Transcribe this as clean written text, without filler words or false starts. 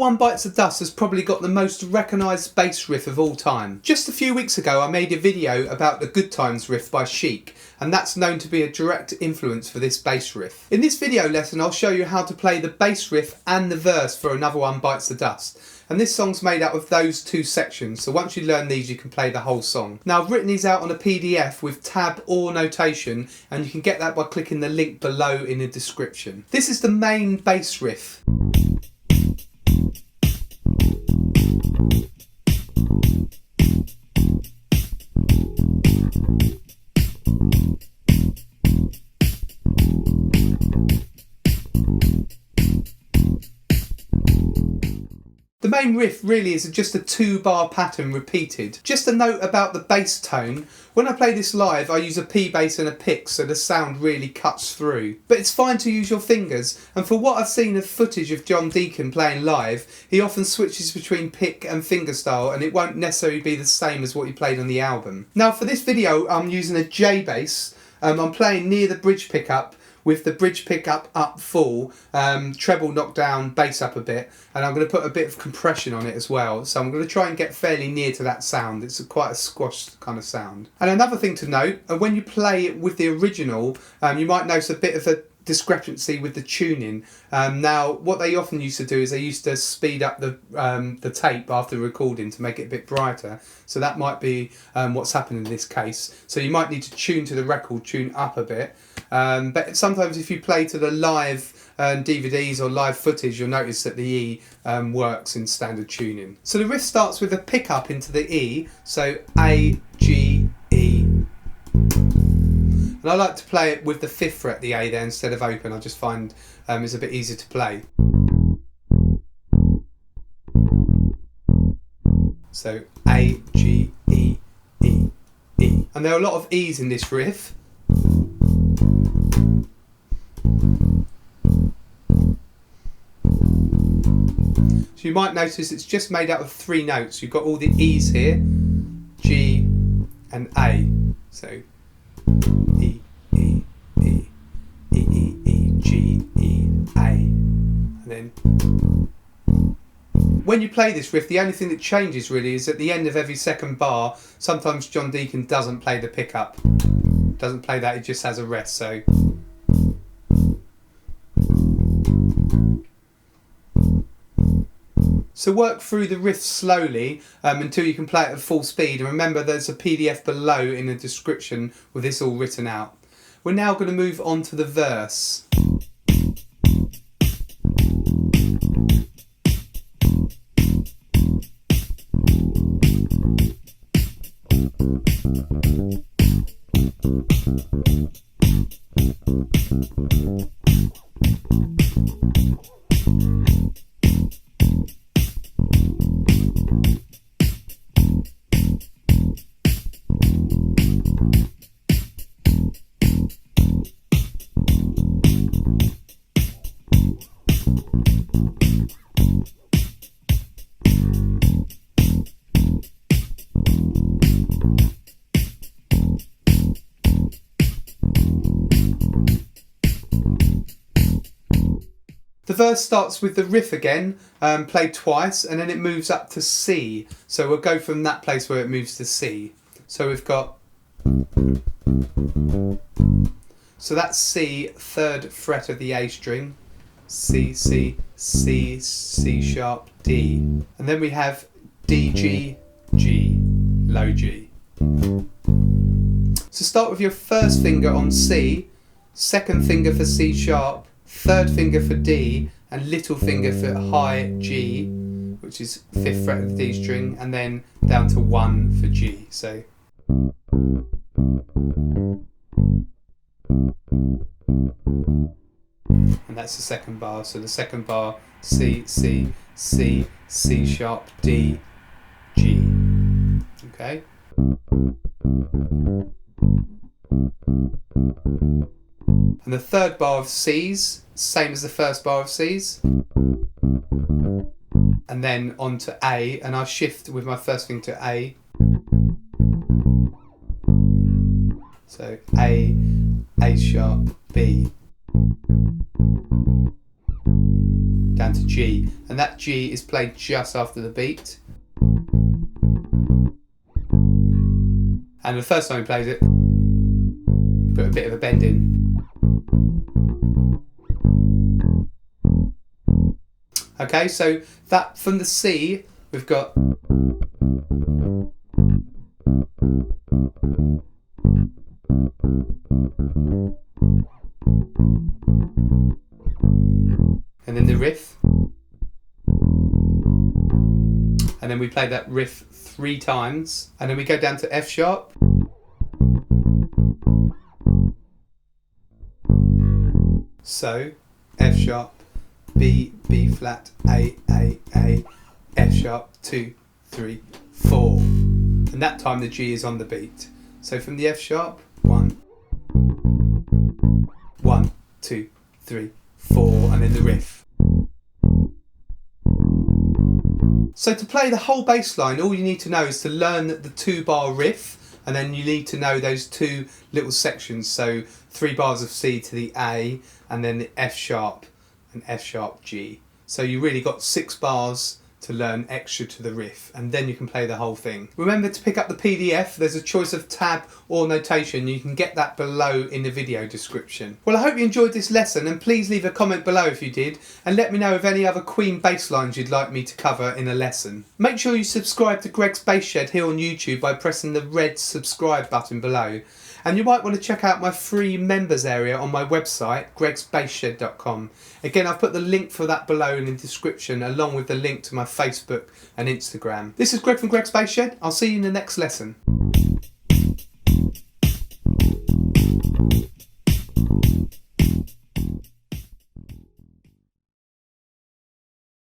One Bites the Dust has probably got the most recognised bass riff of all time. Just a few weeks ago I made a video about the Good Times riff by Chic, and that's known to be a direct influence for this bass riff. In this video lesson I'll show you how to play the bass riff and the verse for Another One Bites the Dust. And this song's made up of those two sections, so once you learn these you can play the whole song. Now I've written these out on a PDF with tab or notation, and you can get that by clicking the link below in the description. This is the main bass riff. The main riff really is just a 2-bar pattern repeated. Just a note about the bass tone. When I play this live I use a P bass and a pick, so the sound really cuts through. But it's fine to use your fingers, and for what I've seen of footage of Deacon playing live, he often switches between pick and fingerstyle, and it won't necessarily be the same as what he played on the album. Now for this video I'm using a J bass. I'm playing near the bridge pickup, with the bridge pickup up full, treble knocked down, bass up a bit, and I'm going to put a bit of compression on it as well. So I'm going to try and get fairly near to that sound. It's quite a squashed kind of sound. And another thing to note, when you play it with the original, you might notice a bit of a discrepancy with the tuning. Now what they often used to do is they used to speed up the tape after recording to make it a bit brighter, so that might be what's happened in this case. So you might need to tune to the record, tune up a bit, but sometimes if you play to the live DVDs or live footage you'll notice that the E works in standard tuning. So the riff starts with a pickup into the E, so A, G, E. And I like to play it with the 5th fret, the A there, instead of open. I just find it's a bit easier to play. So A, G, E, E, E. And there are a lot of E's in this riff. So you might notice it's just made out of 3 notes. You've got all the E's here, G and A. So E, E, E, E, E, E, G, E, A. And then when you play this riff, the only thing that changes really is at the end of every second bar, sometimes Deacon doesn't play the pickup. Doesn't play that, it just has a rest, so. So work through the riff slowly until you can play it at full speed, and remember there's a PDF below in the description with this all written out. We're now going to move on to the verse. The verse starts with the riff again, played twice, and then it moves up to C. So we'll go from that place where it moves to C. So we've got, so that's C, 3rd fret of the A string, C, C, C, C sharp, D. And then we have D, G, G, low G. So start with your 1st finger on C, 2nd finger for C sharp, 3rd finger for D, and little finger for high G, which is 5th fret of the D string, and then down to 1 for G. So and that's the 2nd bar. So the 2nd bar, C, C, C, C sharp, D, G. Okay. And the 3rd bar of C's, same as the 1st bar of C's. And then on to A, and I shift with my 1st finger to A. So A sharp, B. down to G, and that G is played just after the beat. And the first time he plays it, put a bit of a bend in. Okay, so that from the C, we've got and then the riff, and then we play that riff 3 times, and then we go down to F sharp, so F sharp, B, B flat, A, F sharp, 2, 3, 4, and that time the G is on the beat. So from the F sharp, 1, 1, 2, 3, 4, and then the riff. So to play the whole bass line, all you need to know is to learn the 2-bar riff, and then you need to know those 2 little sections, so 3 bars of C to the A, and then the F sharp and F sharp G. So you really got 6 bars to learn extra to the riff, and then you can play the whole thing. Remember to pick up the PDF. There's a choice of tab or notation. You can get that below in the video description. Well, I hope you enjoyed this lesson, and please leave a comment below if you did, and let me know of any other Queen bass lines you'd like me to cover in a lesson. Make sure you subscribe to Greg's Bass Shed here on YouTube by pressing the red subscribe button below. And you might want to check out my free members area on my website, gregsbassshed.com. Again, I've put the link for that below in the description, along with the link to my Facebook and Instagram. This is Greg from Greg's Bass Shed. I'll see you in the next lesson.